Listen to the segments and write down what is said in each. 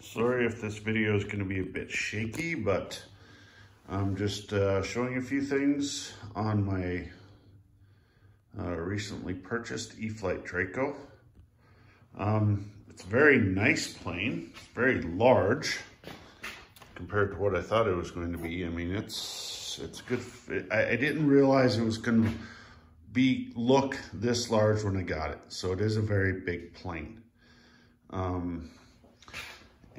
Sorry if this video is going to be a bit shaky, but I'm just showing a few things on my recently purchased Eflite Draco. It's a very nice plane. It's very large compared to what I thought it was going to be. I mean, it's good. I didn't realize it was going to look this large when I got it. So it is a very big plane.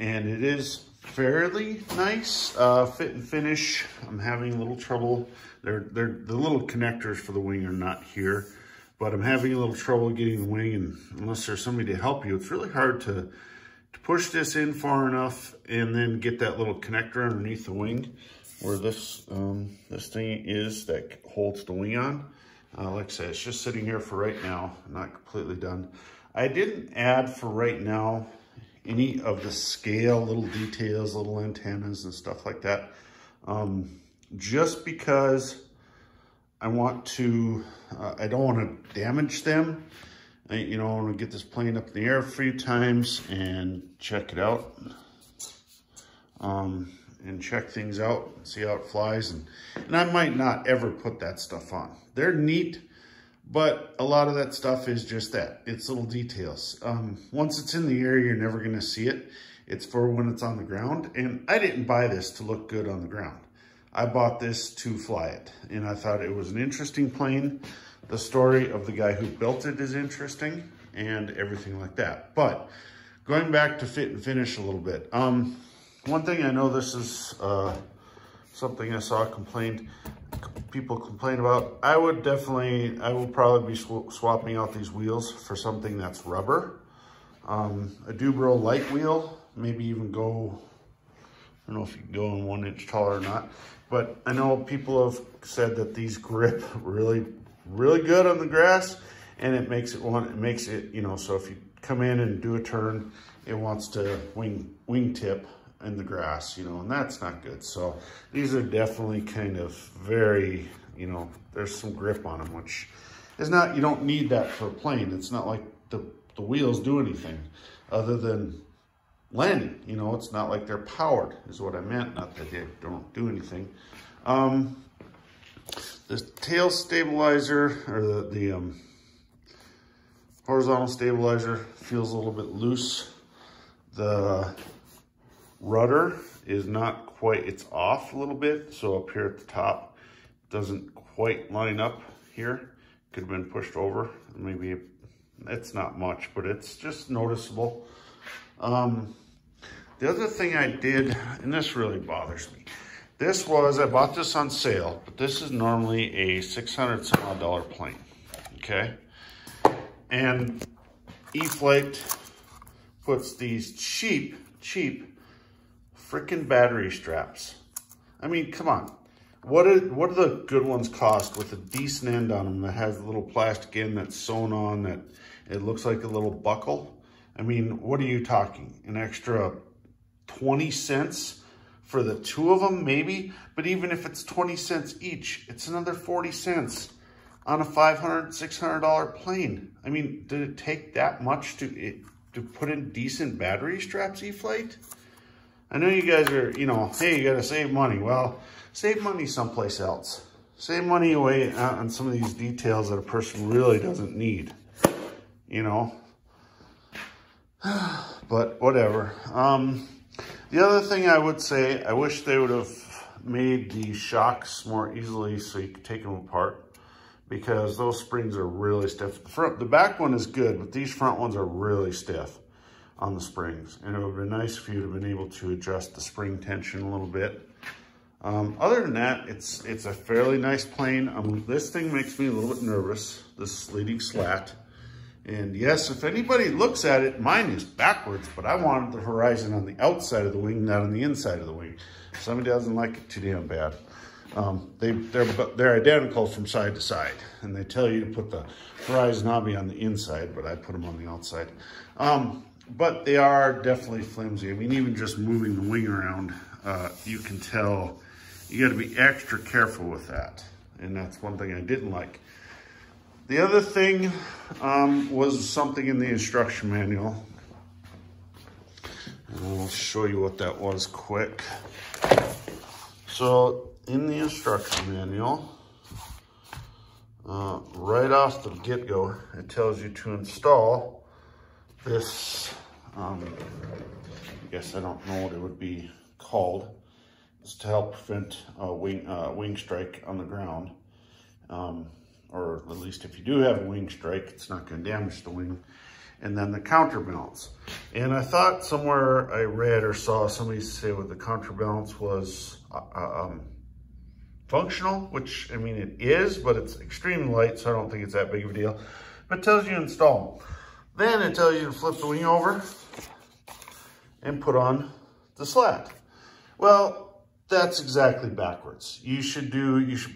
And it is fairly nice, fit and finish. I'm having a little trouble. The little connectors for the wing are not here, but I'm having a little trouble getting the wing, and unless there's somebody to help you, it's really hard to push this in far enough and then get that little connector underneath the wing where this thing is that holds the wing on. Like I said, it's just sitting here for right now, not completely done. I didn't add for right now any of the scale, little details, little antennas and stuff like that. Just because I want to, I don't want to damage them. I want to get this plane up in the air a few times and check it out. And check things out, see how it flies. And I might not ever put that stuff on. They're neat, but a lot of that stuff is just that. It's little details. Once it's in the air, you're never gonna see it. It's for when it's on the ground. And I didn't buy this to look good on the ground. I bought this to fly it. And I thought it was an interesting plane. The story of the guy who built it is interesting and everything like that. But going back to fit and finish a little bit. One thing I know, this is something I saw people complain about. I will probably be swapping out these wheels for something that's rubber. A Dubro light wheel, maybe even go, I don't know if you can go in 1 inch taller or not, but I know people have said that these grip really, really good on the grass, and it makes it, so if you come in and do a turn, it wants to wingtip in the grass, and that's not good. So these are definitely kind of very, there's some grip on them, which is not, you don't need that for a plane. It's not like the wheels do anything other than landing. It's not like they're powered is what I meant, not that they don't do anything. The tail stabilizer, or the horizontal stabilizer, feels a little bit loose. The rudder is not quite, it's off a little bit. So up here at the top, doesn't quite line up here. Could have been pushed over. Maybe it's not much, but it's just noticeable. The other thing I did, and this really bothers me, I bought this on sale, but this is normally a $600 plane, okay? And Eflite puts these cheap freaking battery straps. I mean, come on. What do the good ones cost with a decent end on them that has a little plastic end that's sewn on, that it looks like a little buckle? I mean, what are you talking? An extra 20 cents for the two of them, maybe? But even if it's 20 cents each, it's another 40 cents on a $500, $600 plane. I mean, did it take that much to put in decent battery straps, Eflite? I know you guys are, hey, you gotta save money. Well, save money someplace else. Save money away on some of these details that a person really doesn't need, But whatever. The other thing I would say, I wish they would have made the shocks more easily so you could take them apart, because those springs are really stiff. The back one is good, but these front ones are really stiff on the springs. And it would have been nice if you'd have been able to adjust the spring tension a little bit. Other than that, it's a fairly nice plane. This thing makes me a little bit nervous, this leading slat. And yes, if anybody looks at it, mine is backwards, but I wanted the horizon on the outside of the wing, not on the inside of the wing. Somebody doesn't like it too damn bad. They're identical from side to side, and they tell you to put the horizon knobby on the inside, but I put them on the outside. But they are definitely flimsy. I mean, even just moving the wing around, you can tell you got to be extra careful with that. And that's one thing I didn't like. The other thing was something in the instruction manual. And I'll show you what that was quick. So in the instruction manual, right off the get-go, it tells you to install this, I guess I don't know what it would be called. It's to help prevent a wing strike on the ground. Or at least if you do have a wing strike, it's not going to damage the wing. And then the counterbalance. And I thought somewhere I read or saw somebody say what the counterbalance was functional, which I mean it is, but it's extremely light, so I don't think it's that big of a deal. But it tells you to install them. Then it tells you to flip the wing over and put on the slat. Well, that's exactly backwards. You should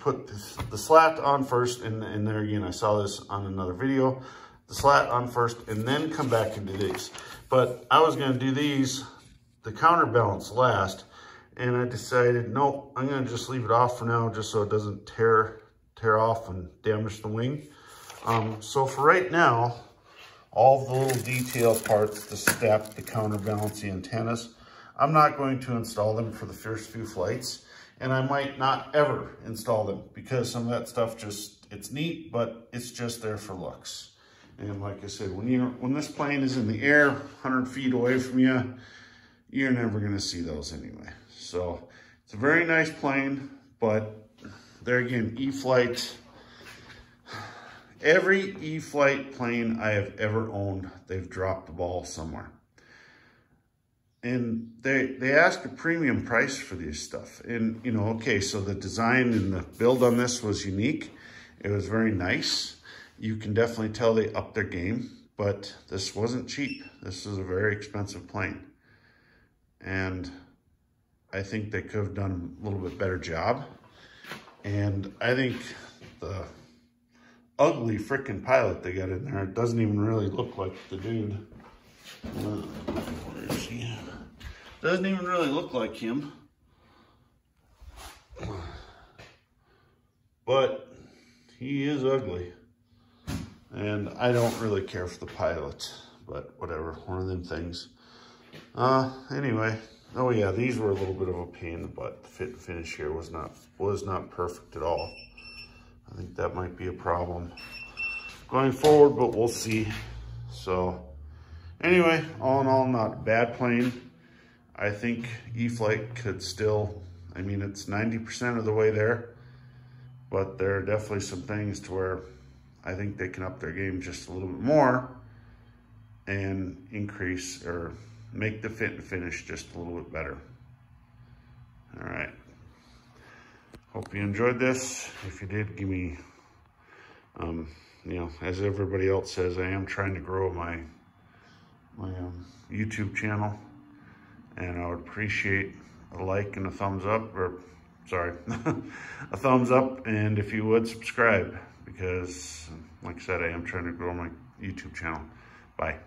put the slat on first, and there again, I saw this on another video. The slat on first, and then come back and do these. But I was gonna do these, the counterbalance last, and I decided, no, I'm gonna just leave it off for now, just so it doesn't tear off and damage the wing. So for right now, all the little detail parts, the step, the counterbalance, the antennas, I'm not going to install them for the first few flights, and I might not ever install them because some of that stuff it's neat, but it's just there for looks. And like I said, when this plane is in the air, 100 feet away from you, you're never gonna see those anyway. So it's a very nice plane, but there again, Eflite, every Eflite plane I have ever owned, they've dropped the ball somewhere. And they ask a premium price for this stuff. And, you know, okay, so the design and the build on this was unique. It was very nice. You can definitely tell they upped their game, but this wasn't cheap. This is a very expensive plane. And I think they could have done a little bit better job. And I think the ugly frickin' pilot they got in there, it doesn't even really look like the dude. Where is he? Doesn't even really look like him. But he is ugly. And I don't really care for the pilot, but whatever, one of them things. Anyway, oh yeah, these were a little bit of a pain in the butt. The fit and finish here was not perfect at all. I think that might be a problem going forward, but we'll see. So anyway, all in all, not a bad plane. I think Eflite could still, I mean, it's 90% of the way there, but there are definitely some things to where I think they can up their game just a little bit more and increase or make the fit and finish just a little bit better. All right. Hope you enjoyed this. If you did, give me, you know, as everybody else says, I am trying to grow my YouTube channel, and I would appreciate a like and a thumbs up, or sorry, a thumbs up, and if you would subscribe, because like I said, I am trying to grow my YouTube channel. Bye.